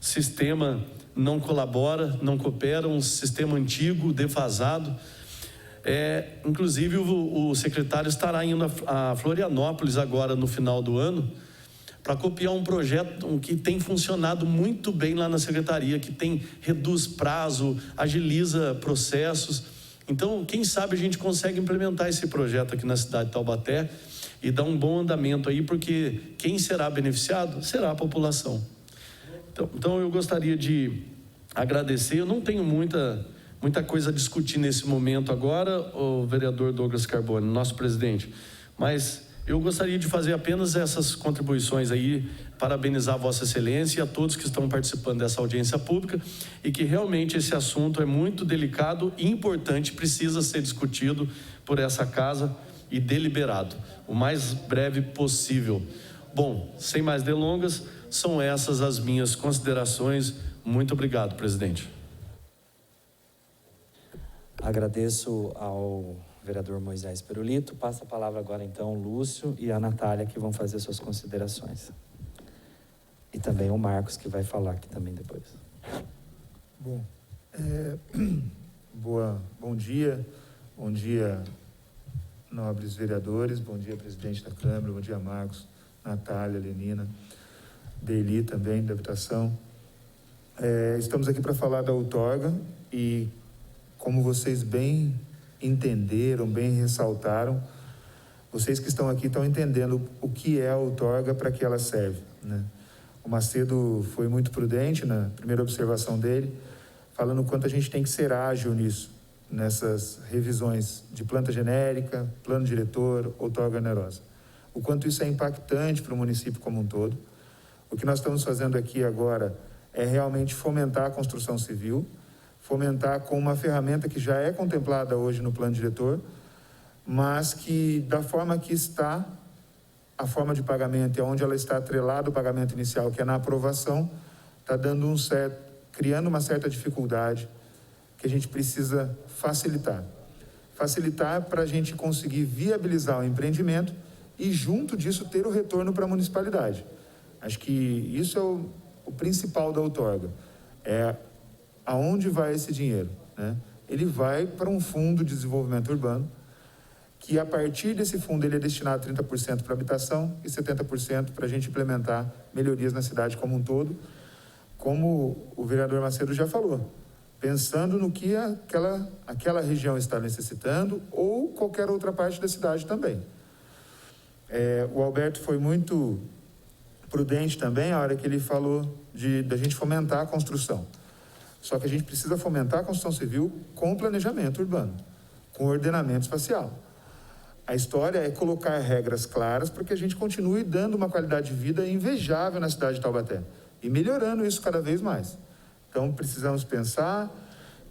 Sistema não colabora, não coopera, um sistema antigo, defasado. Inclusive o secretário estará indo a Florianópolis agora no final do ano para copiar um projeto que tem funcionado muito bem lá na secretaria, que reduz prazo, agiliza processos. Então, quem sabe a gente consegue implementar esse projeto aqui na cidade de Taubaté e dar um bom andamento aí, porque quem será beneficiado será a população. Então eu gostaria de agradecer. Eu não tenho muita coisa a discutir nesse momento agora, o vereador Douglas Carbone, nosso presidente, mas eu gostaria de fazer apenas essas contribuições aí, parabenizar Vossa Excelência e a todos que estão participando dessa audiência pública, e que realmente esse assunto é muito delicado e importante, precisa ser discutido por essa casa e deliberado o mais breve possível. Bom, sem mais delongas, são essas as minhas considerações. Muito obrigado, presidente. Agradeço ao vereador Moisés Perolito. Passa a palavra agora, então, o Lúcio e a Natália, que vão fazer suas considerações. E também o Marcos, que vai falar aqui também depois. Bom, bom dia, nobres vereadores, bom dia, presidente da Câmara, bom dia, Marcos, Natália, Lenina, Deili também, da habitação. Estamos aqui para falar da outorga e, como vocês bem entenderam, bem ressaltaram, vocês que estão aqui estão entendendo o que é a outorga, para que ela serve, né? O Macedo foi muito prudente na primeira observação dele, falando o quanto a gente tem que ser ágil nisso, nessas revisões de planta genérica, plano diretor, outorga onerosa. O quanto isso é impactante para o município como um todo. O que nós estamos fazendo aqui agora é realmente fomentar a construção civil, fomentar com uma ferramenta que já é contemplada hoje no plano diretor, mas que, da forma que está a forma de pagamento e onde ela está atrelada ao pagamento inicial, que é na aprovação, está dando criando uma certa dificuldade que a gente precisa facilitar. Facilitar para a gente conseguir viabilizar o empreendimento e, junto disso, ter o retorno para a municipalidade. Acho que isso é o principal da outorga. Aonde vai esse dinheiro, né? Ele vai para um fundo de desenvolvimento urbano, que a partir desse fundo ele é destinado 30% para habitação e 70% para a gente implementar melhorias na cidade como um todo, como o vereador Macedo já falou, pensando no que aquela região está necessitando ou qualquer outra parte da cidade também. O Alberto foi muito prudente também a hora que ele falou da gente fomentar a construção. Só que a gente precisa fomentar a construção civil com planejamento urbano, com ordenamento espacial. A história é colocar regras claras para que a gente continue dando uma qualidade de vida invejável na cidade de Taubaté e melhorando isso cada vez mais. Então, precisamos pensar,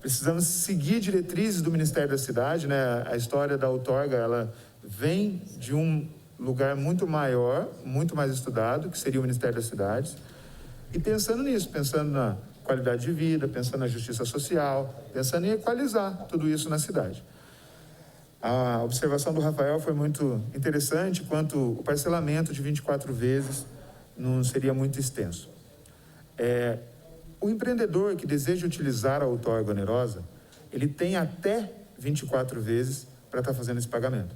precisamos seguir diretrizes do Ministério da Cidade, né? A história da outorga, ela vem de um lugar muito maior, muito mais estudado, que seria o Ministério das Cidades, e pensando nisso, pensando na qualidade de vida, pensando na justiça social, pensando em equalizar tudo isso na cidade. A observação do Rafael foi muito interessante, quanto o parcelamento de 24 vezes não seria muito extenso. O empreendedor que deseja utilizar a outorga onerosa, ele tem até 24 vezes para estar fazendo esse pagamento.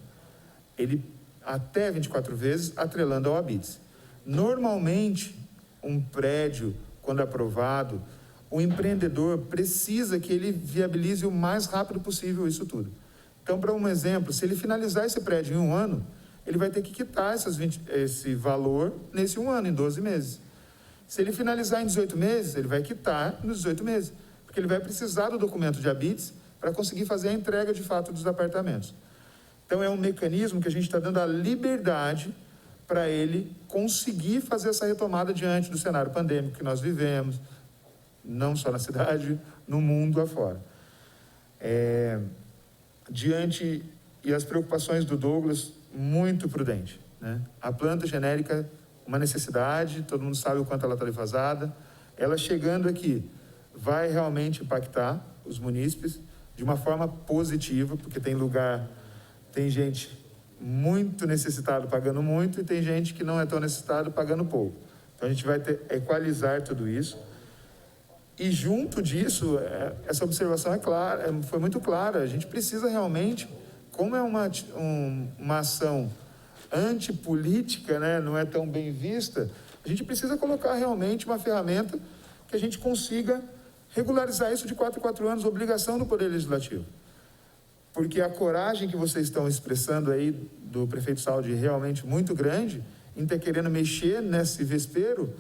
Ele até 24 vezes atrelando ao habite. Normalmente, um prédio, quando aprovado, o empreendedor precisa que ele viabilize o mais rápido possível isso tudo. Então, para um exemplo, se ele finalizar esse prédio em 1 ano, ele vai ter que quitar esse valor nesse 1 ano, em 12 meses. Se ele finalizar em 18 meses, ele vai quitar nos 18 meses, porque ele vai precisar do documento de habites para conseguir fazer a entrega de fato dos apartamentos. Então, é um mecanismo que a gente está dando a liberdade para ele conseguir fazer essa retomada diante do cenário pandêmico que nós vivemos, não só na cidade, no mundo afora. Diante e as preocupações do Douglas, muito prudente, né? A planta genérica, uma necessidade, todo mundo sabe o quanto ela está defasada. Ela chegando aqui vai realmente impactar os munícipes, de uma forma positiva, porque tem gente muito necessitada pagando muito e tem gente que não é tão necessitada pagando pouco. Então a gente vai equalizar tudo isso. E junto disso, essa observação foi muito clara. A gente precisa realmente, como é uma ação antipolítica, né, não é tão bem vista, a gente precisa colocar realmente uma ferramenta que a gente consiga regularizar isso de 4 em 4 anos, obrigação do Poder Legislativo. Porque a coragem que vocês estão expressando aí do prefeito Saldi é realmente muito grande, em ter querendo mexer nesse vespeiro,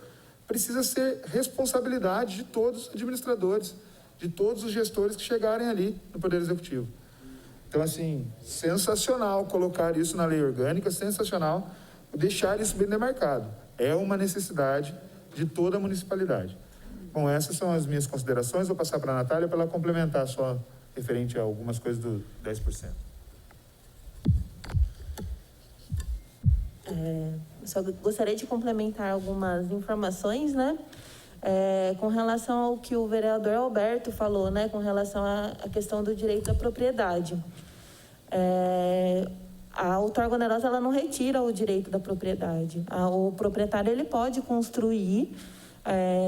precisa ser responsabilidade de todos os administradores, de todos os gestores que chegarem ali no Poder Executivo. Então, assim, sensacional colocar isso na lei orgânica, sensacional deixar isso bem demarcado. É uma necessidade de toda a municipalidade. Bom, essas são as minhas considerações. Vou passar para a Natália para ela complementar só referente a algumas coisas do 10%. Só gostaria de complementar algumas informações, né? Com relação ao que o vereador Alberto falou, né? Com relação à questão do direito à propriedade. A outorga onerosa, ela não retira o direito da propriedade. O proprietário, ele pode construir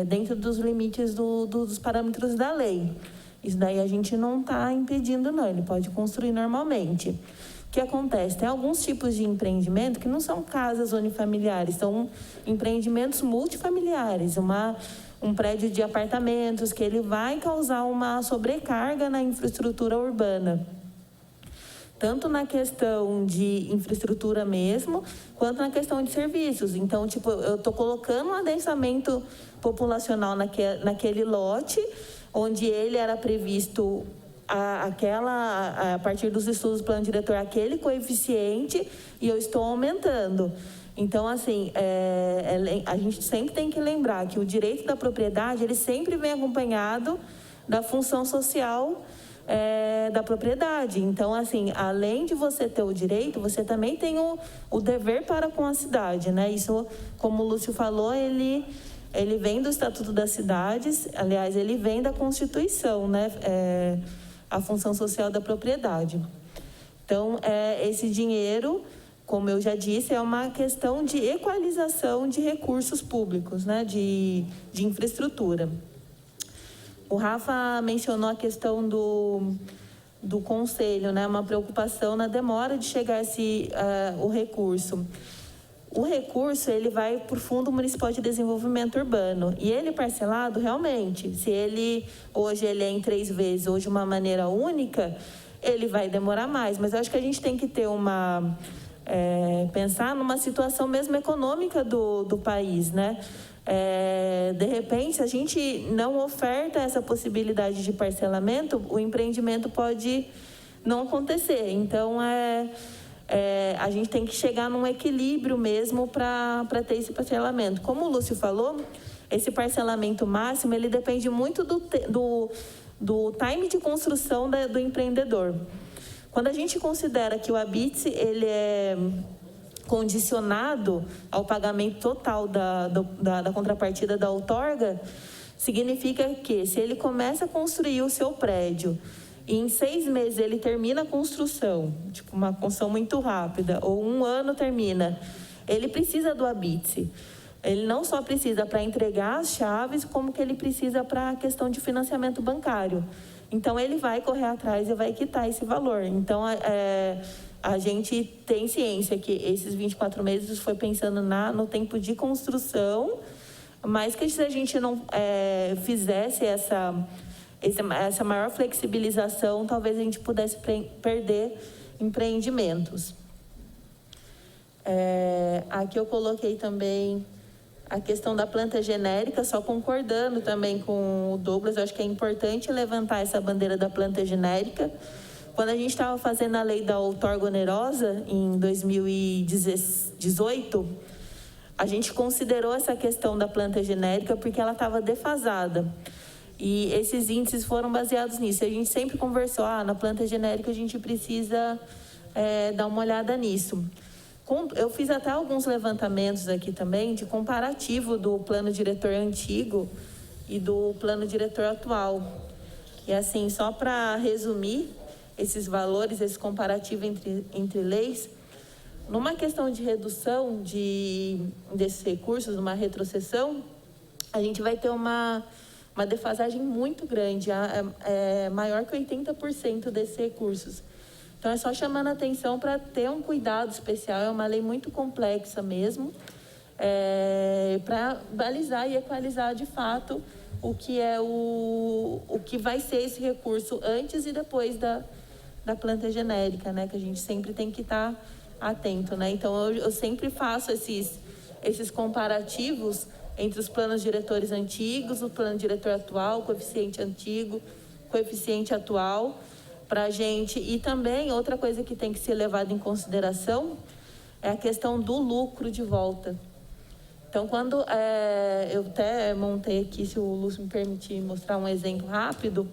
dentro dos limites dos parâmetros da lei. Isso daí a gente não está impedindo, não. Ele pode construir normalmente. O que acontece? Tem alguns tipos de empreendimento que não são casas unifamiliares, são empreendimentos multifamiliares, um prédio de apartamentos que ele vai causar uma sobrecarga na infraestrutura urbana. Tanto na questão de infraestrutura mesmo, quanto na questão de serviços. Então, tipo, eu estou colocando um adensamento populacional naquele lote, onde ele era previsto a partir dos estudos do plano diretor, aquele coeficiente, e eu estou aumentando. Então, assim, a gente sempre tem que lembrar que o direito da propriedade, ele sempre vem acompanhado da função social da propriedade. Então, assim, além de você ter o direito, você também tem o dever para com a cidade, né? Isso, como o Lúcio falou, ele vem do Estatuto das Cidades, aliás, ele vem da Constituição, né? A função social da propriedade. Então, esse dinheiro, como eu já disse, é uma questão de equalização de recursos públicos, né? De infraestrutura. O Rafa mencionou a questão do conselho, né? Uma preocupação na demora de chegar o recurso. O recurso, ele vai para o Fundo Municipal de Desenvolvimento Urbano. E ele parcelado, realmente, se hoje ele é em 3 vezes, ou de uma maneira única, ele vai demorar mais. Mas eu acho que a gente tem que ter pensar numa situação mesmo econômica do país, né? De repente, se a gente não oferta essa possibilidade de parcelamento, o empreendimento pode não acontecer. Então, a gente tem que chegar num equilíbrio mesmo para ter esse parcelamento. Como o Lúcio falou, esse parcelamento máximo, ele depende muito do time de construção do empreendedor. Quando a gente considera que o habite, ele é condicionado ao pagamento total da contrapartida da outorga, significa que se ele começa a construir o seu prédio e em 6 meses ele termina a construção, tipo uma construção muito rápida, ou 1 ano termina, ele precisa do habite. Ele não só precisa para entregar as chaves, como que ele precisa para a questão de financiamento bancário. Então, ele vai correr atrás e vai quitar esse valor. Então, a gente tem ciência que esses 24 meses foi pensando no tempo de construção, mas que se a gente não fizesse essa maior flexibilização, talvez a gente pudesse perder empreendimentos. Aqui eu coloquei também a questão da planta genérica, só concordando também com o Douglas. Eu acho que é importante levantar essa bandeira da planta genérica. Quando a gente estava fazendo a lei da outorga onerosa, em 2018, a gente considerou essa questão da planta genérica porque ela estava defasada. E esses índices foram baseados nisso. A gente sempre conversou, na planta genérica a gente precisa dar uma olhada nisso. Eu fiz até alguns levantamentos aqui também de comparativo do plano diretor antigo e do plano diretor atual. E assim, só para resumir esses valores, esse comparativo entre leis, numa questão de redução desses recursos, uma retrocessão, a gente vai ter uma defasagem muito grande, maior que 80% desses recursos. Então, é só chamando a atenção para ter um cuidado especial, é uma lei muito complexa mesmo, para balizar e equalizar de fato o que vai ser esse recurso antes e depois da planta genérica, né? Que a gente sempre tem que estar atento, né? Então, eu sempre faço esses comparativos entre os planos diretores antigos, o plano diretor atual, o coeficiente antigo, coeficiente atual, para a gente. E também, outra coisa que tem que ser levada em consideração é a questão do lucro de volta. Então, quando eu até montei aqui, se o Lúcio me permitir mostrar um exemplo rápido,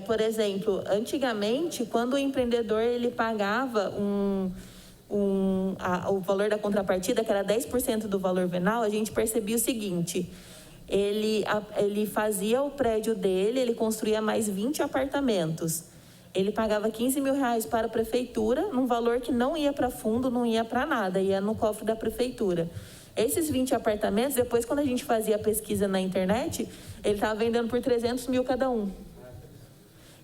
por exemplo, antigamente, quando o empreendedor ele pagava o valor da contrapartida, que era 10% do valor venal, a gente percebia o seguinte: ele fazia o prédio dele, ele construía mais 20 apartamentos. Ele pagava R$15 mil para a prefeitura, num valor que não ia para fundo, não ia para nada, ia no cofre da prefeitura. Esses 20 apartamentos, depois, quando a gente fazia a pesquisa na internet, ele estava vendendo por R$300 mil cada um.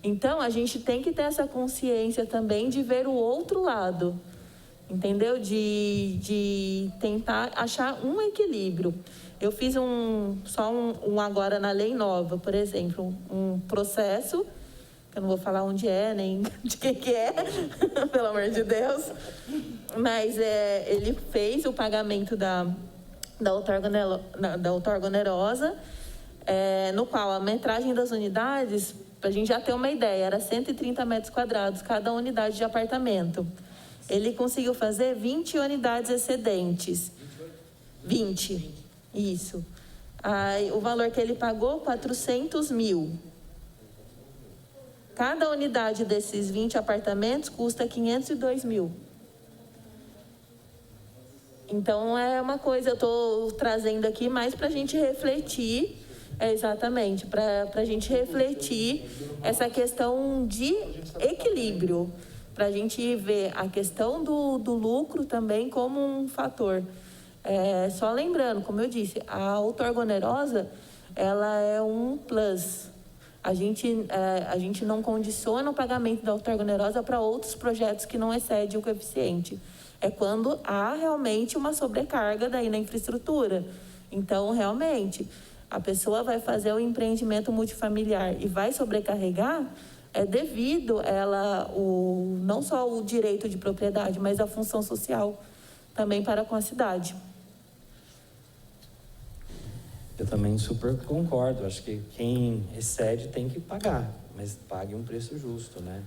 Então, a gente tem que ter essa consciência também de ver o outro lado, entendeu? De tentar achar um equilíbrio. Eu fiz só um agora na lei nova, por exemplo, um processo, eu não vou falar onde é, nem de que é, pelo amor de Deus, mas ele fez o pagamento da outorga onerosa, no qual a metragem das unidades, para a gente já ter uma ideia, era 130 metros quadrados cada unidade de apartamento. Ele conseguiu fazer 20 unidades excedentes. 20, isso. Aí, o valor que ele pagou, 400 mil. Cada unidade desses 20 apartamentos custa 502 mil. Então, é uma coisa, eu estou trazendo aqui mais para a gente refletir, exatamente, para a gente refletir essa questão de equilíbrio, para a gente ver a questão do lucro também como um fator. Só lembrando, como eu disse, a outorga onerosa, ela é um plus. A gente não condiciona o pagamento da outorga onerosa para outros projetos que não excedem o coeficiente. É quando há realmente uma sobrecarga daí na infraestrutura. Então, realmente, a pessoa vai fazer o empreendimento multifamiliar e vai sobrecarregar, devido ela não só o direito de propriedade, mas a função social também para com a cidade. Eu também super concordo, acho que quem excede tem que pagar, mas pague um preço justo, né?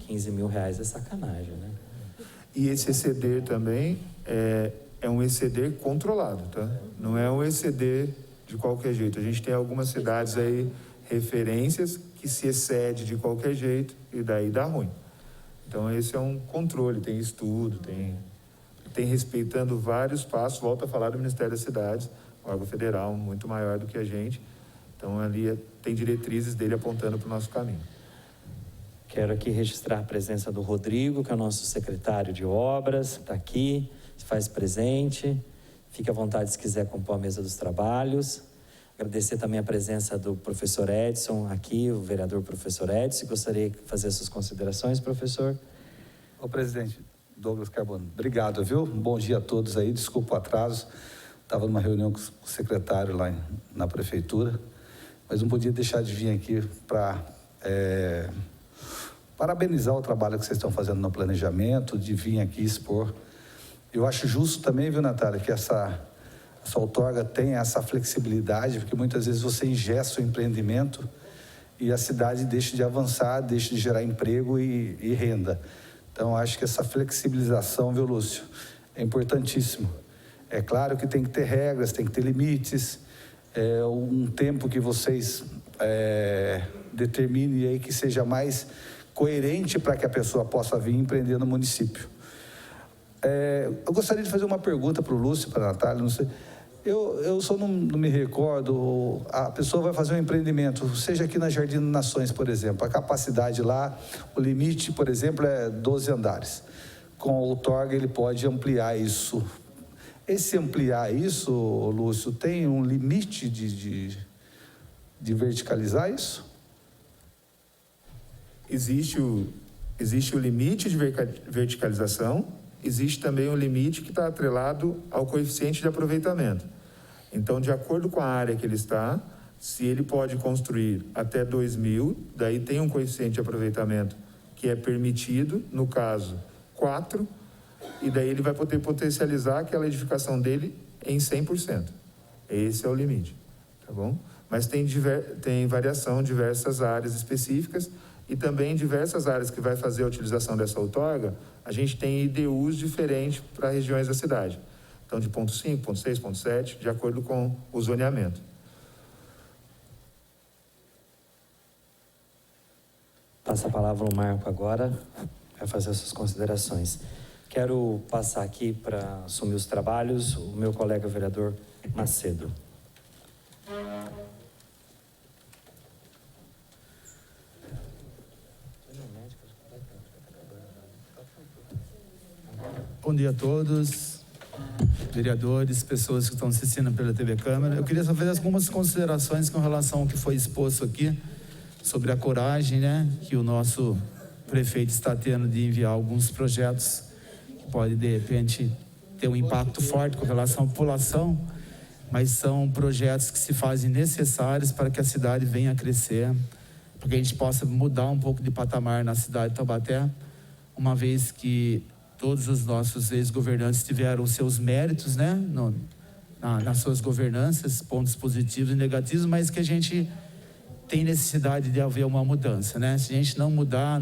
R$15 mil é sacanagem, né? E esse exceder também é um exceder controlado, tá? Não é um exceder de qualquer jeito. A gente tem algumas cidades aí, referências, que se excede de qualquer jeito e daí dá ruim. Então esse é um controle, tem estudo, tem respeitando vários passos. Volto a falar do Ministério das Cidades, órgão federal muito maior do que a gente. Então ali tem diretrizes dele apontando para o nosso caminho. Quero aqui registrar a presença do Rodrigo, que é o nosso secretário de obras, está aqui, se faz presente. Fique à vontade se quiser compor a mesa dos trabalhos. Agradecer também a presença do professor Edson aqui, o vereador professor Edson. Gostaria de fazer suas considerações, professor. Ô, presidente Douglas Carbono, obrigado, viu? Bom dia a todos aí, desculpa o atraso. Estava numa reunião com o secretário lá na prefeitura, mas não podia deixar de vir aqui para parabenizar o trabalho que vocês estão fazendo no planejamento, de vir aqui expor. Eu acho justo também, viu, Natália, que essa outorga tem essa flexibilidade, porque muitas vezes você engessa o empreendimento e a cidade deixa de avançar, deixa de gerar emprego e renda. Então, acho que essa flexibilização, viu, Lúcio, é importantíssimo. É claro que tem que ter regras, tem que ter limites, um tempo que vocês determinem aí que seja mais coerente para que a pessoa possa vir empreender no município. Eu gostaria de fazer uma pergunta para o Lúcio, para a Natália, não sei. Eu só não me recordo, a pessoa vai fazer um empreendimento, seja aqui na Jardim Nações, por exemplo, a capacidade lá, o limite, por exemplo, é 12 andares. Com a outorga ele pode ampliar isso. Esse ampliar isso, Lúcio, tem um limite de verticalizar isso? Existe o limite de verticalização, existe também um limite que está atrelado ao coeficiente de aproveitamento. Então, de acordo com a área que ele está, se ele pode construir até 2.000, daí tem um coeficiente de aproveitamento que é permitido, no caso, 4, e daí ele vai poder potencializar aquela edificação dele em 100%. Esse é o limite, tá bom? Mas tem variação em diversas áreas específicas e também em diversas áreas que vai fazer a utilização dessa outorga, a gente tem IDUs diferentes para regiões da cidade. Então, de ponto 5, ponto 6, ponto 7, de acordo com o zoneamento. Passa a palavra ao Marco agora, vai fazer as suas considerações. Quero passar aqui para assumir os trabalhos o meu colega vereador Macedo. Bom dia a todos, vereadores, pessoas que estão assistindo pela TV Câmara. Eu queria só fazer algumas considerações com relação ao que foi exposto aqui, sobre a coragem, né, que o nosso prefeito está tendo de enviar alguns projetos que podem, de repente, ter um impacto forte com relação à população, mas são projetos que se fazem necessários para que a cidade venha a crescer, para que a gente possa mudar um pouco de patamar na cidade de Taubaté, uma vez que todos os nossos ex-governantes tiveram seus méritos, né, nas suas governanças, pontos positivos e negativos, mas que a gente tem necessidade de haver uma mudança, né? Se a gente não mudar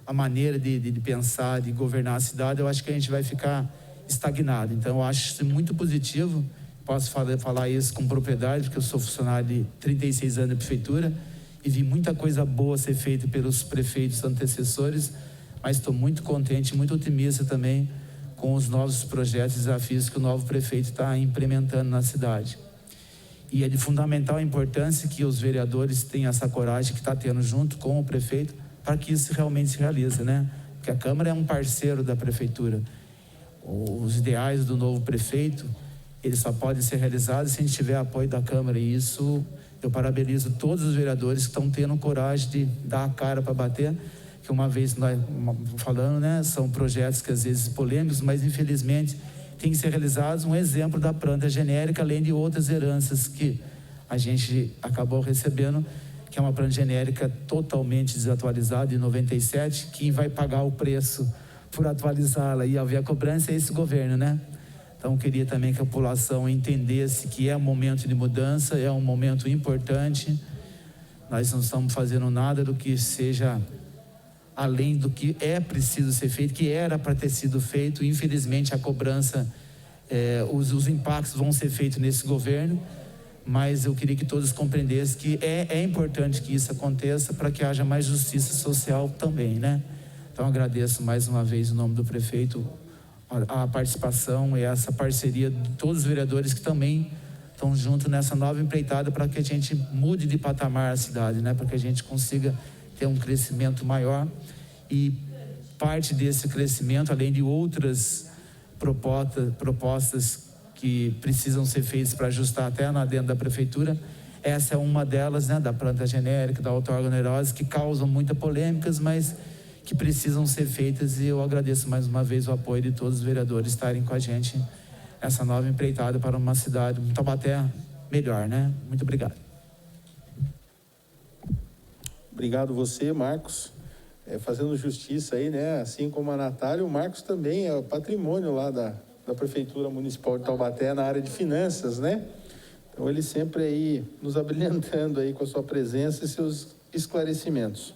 a maneira de pensar, de governar a cidade, eu acho que a gente vai ficar estagnado. Então, eu acho isso muito positivo. Posso falar isso com propriedade, porque eu sou funcionário de 36 anos da prefeitura e vi muita coisa boa ser feita pelos prefeitos antecessores, mas estou muito contente, muito otimista também com os novos projetos e desafios que o novo prefeito está implementando na cidade. E é de fundamental importância que os vereadores tenham essa coragem que está tendo junto com o prefeito para que isso realmente se realize, né? Porque a Câmara é um parceiro da prefeitura. Os ideais do novo prefeito, eles só podem ser realizados se a gente tiver apoio da Câmara, e isso eu parabenizo todos os vereadores que estão tendo coragem de dar a cara para bater, que uma vez nós falando, né, são projetos que às vezes polêmicos, mas infelizmente tem que ser realizados. Um exemplo da planta genérica, além de outras heranças que a gente acabou recebendo, que é uma planta genérica totalmente desatualizada, de 97, quem vai pagar o preço por atualizá-la e haver a cobrança é esse governo, né? Então, eu queria também que a população entendesse que é um momento de mudança, é um momento importante. Nós não estamos fazendo nada do que seja além do que é preciso ser feito, que era para ter sido feito. Infelizmente, a cobrança, os impactos vão ser feitos nesse governo, mas eu queria que todos compreendessem que é importante que isso aconteça para que haja mais justiça social também, né? Então, agradeço mais uma vez, em nome do prefeito, a participação e essa parceria de todos os vereadores que também estão juntos nessa nova empreitada para que a gente mude de patamar a cidade, né? Para que a gente consiga ter um crescimento maior, e parte desse crescimento, além de outras propostas que precisam ser feitas para ajustar até dentro da prefeitura, essa é uma delas, né, da planta genérica, da outorga-onerosa, que causam muitas polêmicas, mas que precisam ser feitas, e eu agradeço mais uma vez o apoio de todos os vereadores estarem com a gente nessa nova empreitada para uma cidade, um Taubaté melhor, né? Muito obrigado. Obrigado você, Marcos. Fazendo justiça aí, né? Assim como a Natália, o Marcos também é o patrimônio lá da Prefeitura Municipal de Taubaté na área de finanças, né? Então ele sempre aí nos abrilhantando aí com a sua presença e seus esclarecimentos.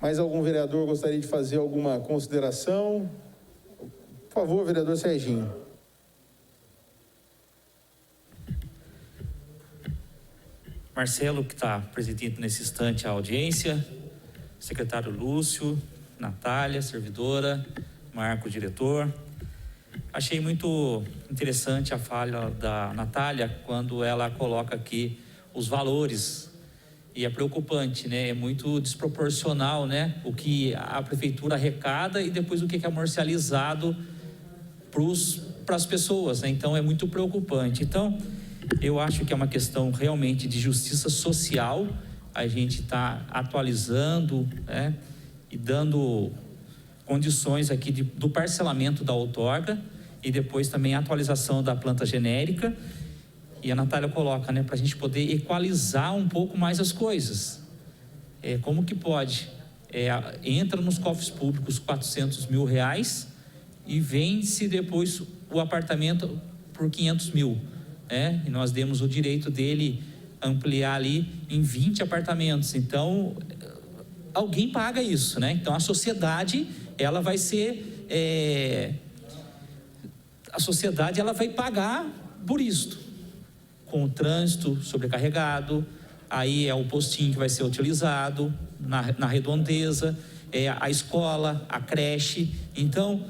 Mais algum vereador gostaria de fazer alguma consideração? Por favor, vereador Serginho. Marcelo, que está presidindo nesse instante a audiência, secretário Lúcio, Natália, servidora, Marco, diretor, Achei muito interessante a fala da Natália quando ela coloca aqui os valores. E é preocupante, né? É muito desproporcional, né? O que a prefeitura arrecada e depois o que é comercializado para as pessoas, né? Então é muito preocupante. Então eu acho que é uma questão realmente de justiça social. A gente está atualizando, né? E dando condições aqui do parcelamento da outorga e depois também a atualização da planta genérica. E a Natália coloca, né, para a gente poder equalizar um pouco mais as coisas. Como que pode? Entra nos cofres públicos R$400 mil e vende-se depois o apartamento por 500 mil. E nós demos o direito dele ampliar ali em 20 apartamentos. Então, alguém paga isso, né? Então, a sociedade, ela vai ser... a sociedade, ela vai pagar por isso. Com o trânsito sobrecarregado, aí é o postinho que vai ser utilizado na redondeza, a escola, a creche. Então,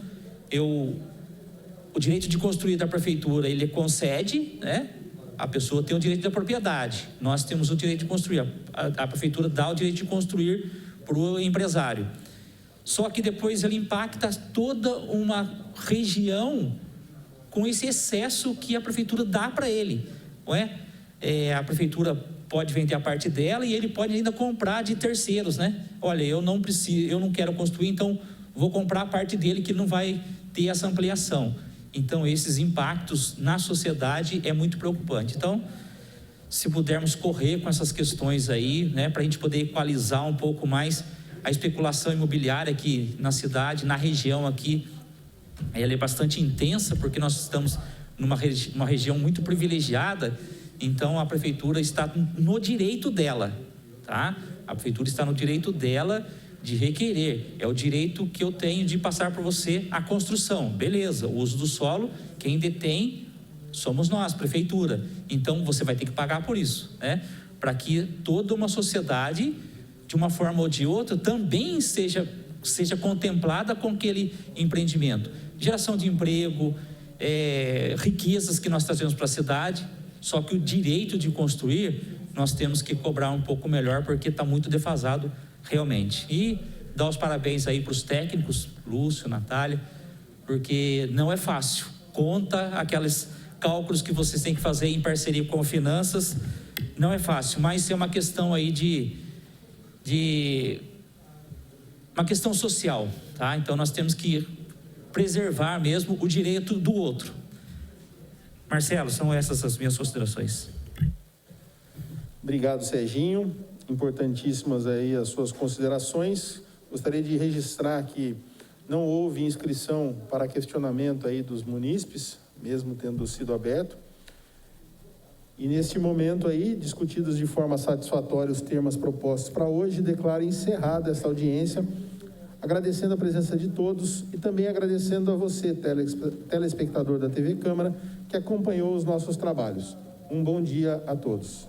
o direito de construir da prefeitura, ele concede, né? A pessoa tem o direito da propriedade, nós temos o direito de construir, a prefeitura dá o direito de construir para o empresário. Só que depois ele impacta toda uma região com esse excesso que a prefeitura dá para ele. Não é? A prefeitura pode vender a parte dela e ele pode ainda comprar de terceiros, né? Olha, eu não quero construir, então vou comprar a parte dele que não vai ter essa ampliação. Então, esses impactos na sociedade é muito preocupante. Então, se pudermos correr com essas questões aí, né, para a gente poder equalizar um pouco mais a especulação imobiliária aqui na cidade, na região aqui, ela é bastante intensa, porque nós estamos numa região muito privilegiada. Então a prefeitura está no direito dela, tá? A prefeitura está no direito dela de requerer, é o direito que eu tenho de passar para você a construção, beleza, o uso do solo, quem detém somos nós, prefeitura, então você vai ter que pagar por isso, né? Para que toda uma sociedade, de uma forma ou de outra, também seja contemplada com aquele empreendimento, geração de emprego, riquezas que nós trazemos para a cidade. Só que o direito de construir nós temos que cobrar um pouco melhor, porque está muito defasado realmente. E dar os parabéns aí para os técnicos, Lúcio, Natália, porque não é fácil, conta aqueles cálculos que vocês têm que fazer em parceria com finanças, não é fácil, mas é uma questão aí de uma questão social, tá? Então nós temos que preservar mesmo o direito do outro. Marcelo, são essas as minhas considerações. Obrigado, Serginho. Importantíssimas aí as suas considerações. Gostaria de registrar que não houve inscrição para questionamento aí dos munícipes, mesmo tendo sido aberto. E neste momento aí, discutidos de forma satisfatória os temas propostos para hoje, declaro encerrada essa audiência, agradecendo a presença de todos e também agradecendo a você, telespectador da TV Câmara, que acompanhou os nossos trabalhos. Um bom dia a todos.